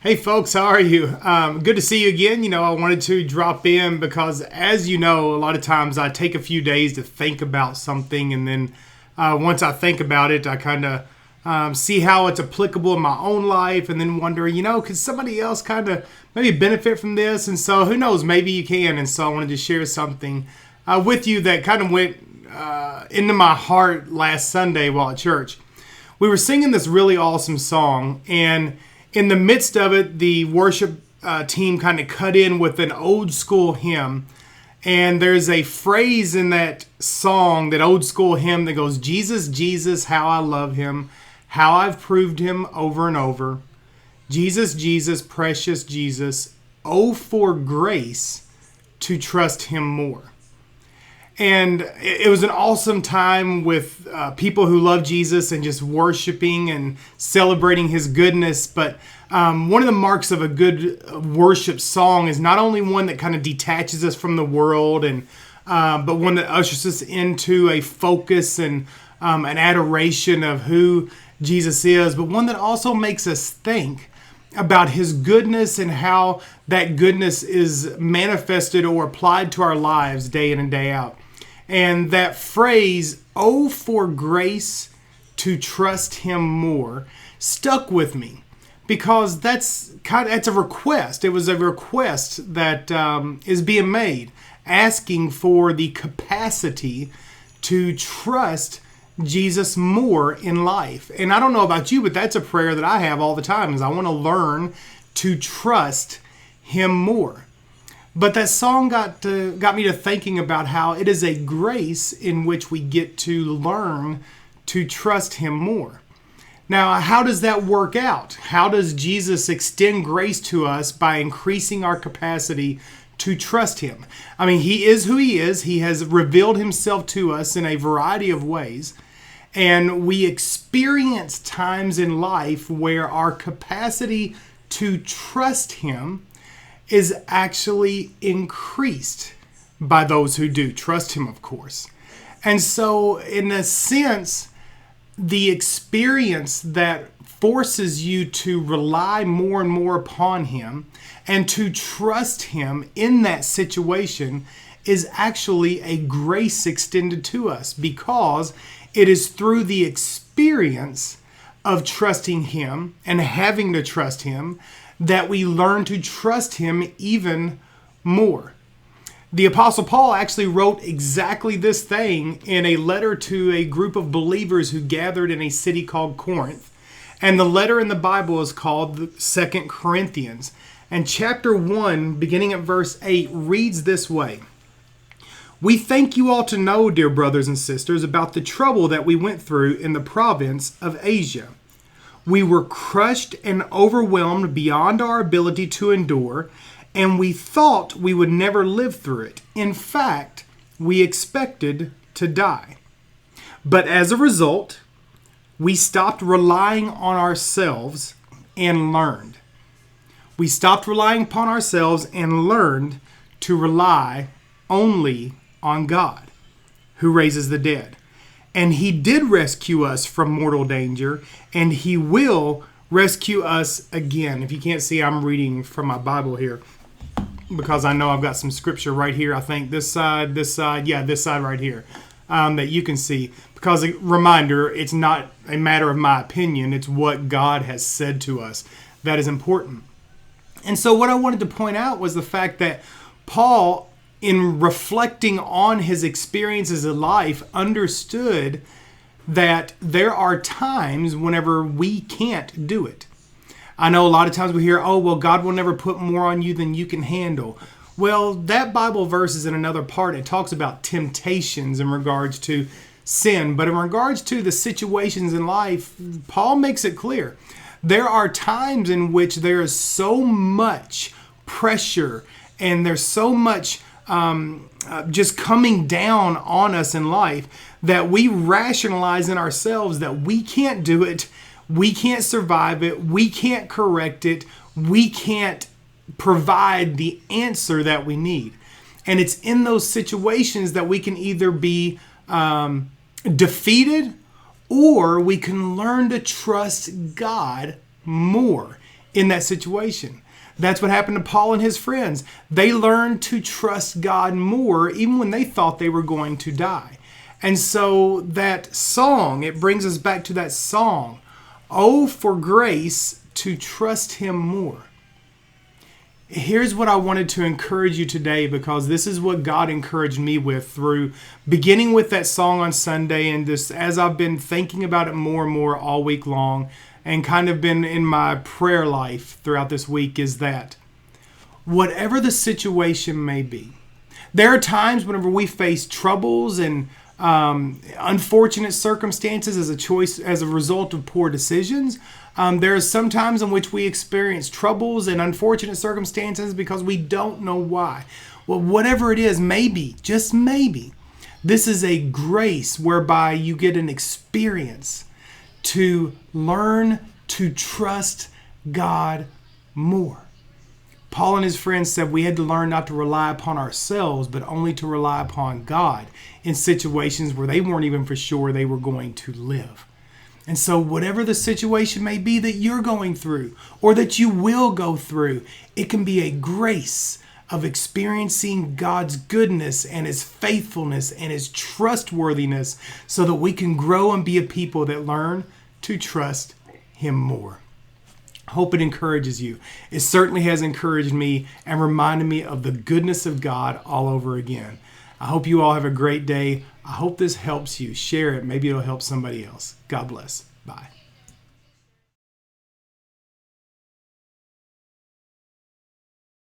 Hey folks, how are you? Good to see you again. I wanted to drop in because, as you know, a lot of times I take a few days to think about something, and then once I think about it, I kind of see how it's applicable in my own life, and then wonder, could somebody else kind of maybe benefit from this? And so, who knows? Maybe you can. And so, I wanted to share something with you that kind of went into my heart last Sunday while at church. We were singing this really awesome song, and in the midst of it, the worship team kind of cut in with an old school hymn. And there's a phrase in that song, that old school hymn, that goes, "Jesus, Jesus, how I love him, how I've proved him over and over. Jesus, Jesus, precious Jesus, oh, for grace to trust him more." And it was an awesome time with people who love Jesus and just worshiping and celebrating his goodness. But one of the marks of a good worship song is not only one that kind of detaches us from the world, and but one that ushers us into a focus and an adoration of who Jesus is, but one that also makes us think about his goodness and how that goodness is manifested or applied to our lives day in and day out. And that phrase, "oh, for grace to trust him more," stuck with me because that's a request. It was a request that is being made, asking for the capacity to trust Jesus more in life. And I don't know about you, but that's a prayer that I have all the time, is I want to learn to trust him more. But that song got me to thinking about how it is a grace in which we get to learn to trust him more. Now, how does that work out? How does Jesus extend grace to us by increasing our capacity to trust him? I mean, he is who he is. He has revealed himself to us in a variety of ways. And we experience times in life where our capacity to trust him is actually increased by those who do trust him, of course. And so, in a sense, the experience that forces you to rely more and more upon him and to trust him in that situation is actually a grace extended to us, because it is through the experience of trusting him and having to trust him that we learn to trust him even more. The Apostle Paul actually wrote exactly this thing in a letter to a group of believers who gathered in a city called Corinth. And the letter in the Bible is called 2 Corinthians. And chapter 1, beginning at verse 8, reads this way: "We think you ought to know, dear brothers and sisters, about the trouble that we went through in the province of Asia. We were crushed and overwhelmed beyond our ability to endure, and we thought we would never live through it. In fact, we expected to die. But as a result, we stopped relying on ourselves and learned." We stopped relying upon ourselves and learned to rely only on God, who raises the dead. And he did rescue us from mortal danger, and he will rescue us again. If you can't see, I'm reading from my Bible here, because I know I've got some scripture right here. I think this side right here, that you can see. Because a reminder, it's not a matter of my opinion, it's what God has said to us that is important. And so what I wanted to point out was the fact that Paul, in reflecting on his experiences in life, understood that there are times whenever we can't do it. I know a lot of times we hear, "oh, well, God will never put more on you than you can handle." Well, that Bible verse is in another part. It talks about temptations in regards to sin. But in regards to the situations in life, Paul makes it clear. There are times in which there is so much pressure and there's so much just coming down on us in life that we rationalize in ourselves that we can't do it, we can't survive it, we can't correct it, we can't provide the answer that we need. And it's in those situations that we can either be defeated, or we can learn to trust God more in that situation. That's what happened to Paul and his friends. They learned to trust God more even when they thought they were going to die. And so that song, it brings us back to that song, "Oh, for grace to trust him more." Here's what I wanted to encourage you today, because this is what God encouraged me with through beginning with that song on Sunday, and this as I've been thinking about it more and more all week long and kind of been in my prayer life throughout this week, is that whatever the situation may be, there are times whenever we face troubles and unfortunate circumstances as a result of poor decisions. There are some times in which we experience troubles and unfortunate circumstances because we don't know why. Well, whatever it is, maybe, just maybe, this is a grace whereby you get an experience to learn to trust God more. Paul and his friends said we had to learn not to rely upon ourselves, but only to rely upon God in situations where they weren't even for sure they were going to live. And so whatever the situation may be that you're going through or that you will go through, it can be a grace of experiencing God's goodness and his faithfulness and his trustworthiness so that we can grow and be a people that learn to trust him more. Hope it encourages you. It certainly has encouraged me and reminded me of the goodness of God all over again. I hope you all have a great day. I hope this helps you. Share it. Maybe it'll help somebody else. God bless. Bye.